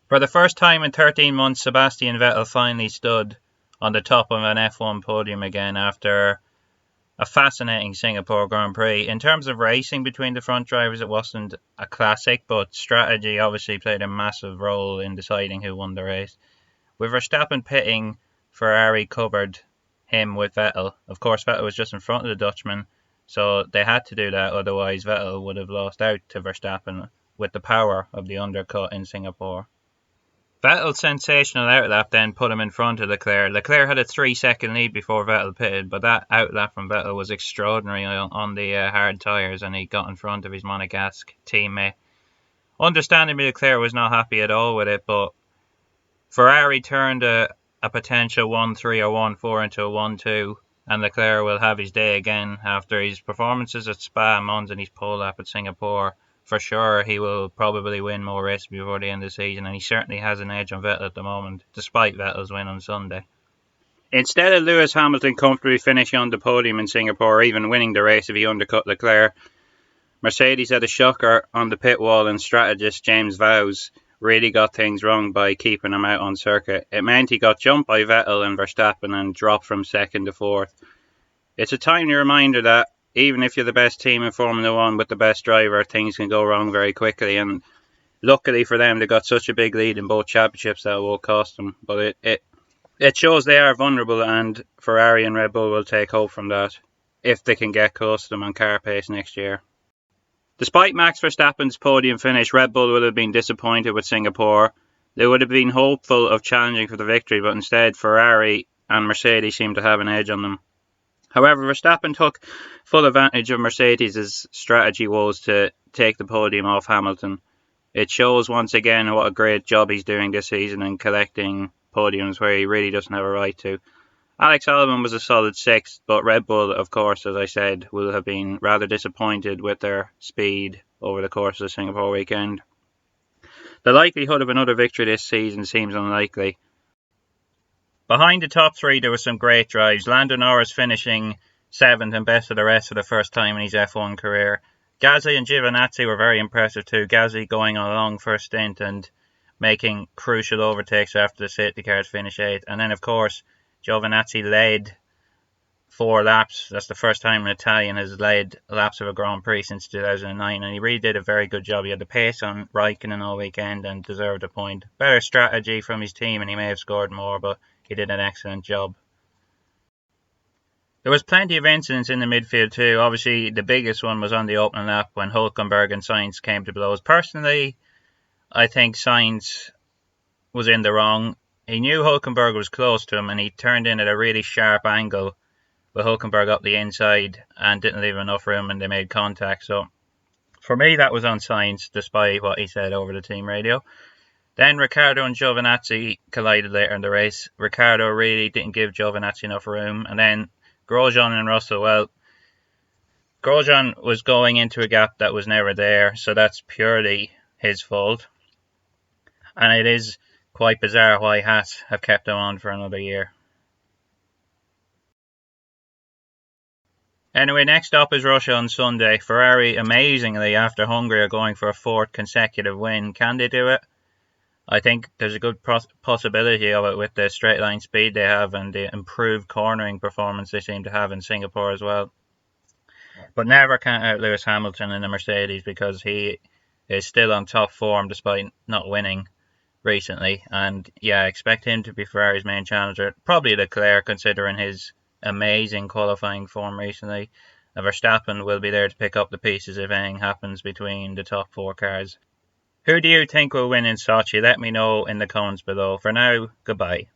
For the first time in 13 months, Sebastian Vettel finally stood on the top of an F1 podium again after a fascinating Singapore Grand Prix. In terms of racing between the front drivers, it wasn't a classic, but strategy obviously played a massive role in deciding who won the race. With Verstappen pitting, Ferrari covered him with Vettel. Of course, Vettel was just in front of the Dutchman, so they had to do that, otherwise Vettel would have lost out to Verstappen with the power of the undercut in Singapore. Vettel's sensational outlap then put him in front of Leclerc. Leclerc had a 3-second lead before Vettel pitted, but that outlap from Vettel was extraordinary on the hard tyres, and he got in front of his Monegasque teammate. Understandably, Leclerc was not happy at all with it, but Ferrari turned a potential 1-3 or 1-4 into a 1-2, and Leclerc will have his day again after his performances at Spa, Monza, and his pole lap at Singapore. For sure, he will probably win more races before the end of the season, and he certainly has an edge on Vettel at the moment, despite Vettel's win on Sunday. Instead of Lewis Hamilton comfortably finishing on the podium in Singapore, or even winning the race if he undercut Leclerc, Mercedes had a shocker on the pit wall, and strategist James Vowles really got things wrong by keeping him out on circuit. It meant he got jumped by Vettel and Verstappen and dropped from second to fourth. It's a timely reminder that even if you're the best team in Formula 1 with the best driver, things can go wrong very quickly, and luckily for them, they got such a big lead in both championships that it will cost them. But it shows they are vulnerable, and Ferrari and Red Bull will take hope from that if they can get close to them on car pace next year. Despite Max Verstappen's podium finish, Red Bull would have been disappointed with Singapore. They would have been hopeful of challenging for the victory, but instead Ferrari and Mercedes seemed to have an edge on them. However, Verstappen took full advantage of Mercedes' strategy woes to take the podium off Hamilton. It shows once again what a great job he's doing this season in collecting podiums where he really doesn't have a right to. Alex Albon was a solid sixth, but Red Bull, of course, as I said, will have been rather disappointed with their speed over the course of the Singapore weekend. The likelihood of another victory this season seems unlikely. Behind the top three, there were some great drives. Lando Norris finishing 7th and best of the rest for the first time in his F1 career. Gasly and Giovinazzi were very impressive too. Gasly going on a long first stint and making crucial overtakes after the safety cars finish 8th. And then, of course, Giovinazzi led 4 laps. That's the first time an Italian has led laps of a Grand Prix since 2009, and he really did a very good job. He had the pace on Raikkonen all weekend and deserved a point. Better strategy from his team, and he may have scored more, but he did an excellent job. There was plenty of incidents in the midfield too. Obviously, the biggest one was on the opening lap when Hülkenberg and Sainz came to blows. Personally, I think Sainz was in the wrong. He knew Hülkenberg was close to him, and he turned in at a really sharp angle with Hülkenberg up the inside and didn't leave enough room, and they made contact. So for me, that was on Sainz, despite what he said over the team radio. Then Ricciardo and Giovinazzi collided later in the race. Ricciardo really didn't give Giovinazzi enough room. And then Grosjean and Russell, well, Grosjean was going into a gap that was never there, so that's purely his fault. And it is quite bizarre why Haas have kept him on for another year. Anyway, next up is Russia on Sunday. Ferrari, amazingly, after Hungary, are going for a 4th consecutive win. Can they do it? I think there's a good possibility of it with the straight line speed they have and the improved cornering performance they seem to have in Singapore as well. But never count out Lewis Hamilton in the Mercedes, because he is still on top form despite not winning recently. And yeah, I expect him to be Ferrari's main challenger. Probably Leclerc, considering his amazing qualifying form recently. And Verstappen will be there to pick up the pieces if anything happens between the top 4 cars. Who do you think will win in Sochi? Let me know in the comments below. For now, goodbye.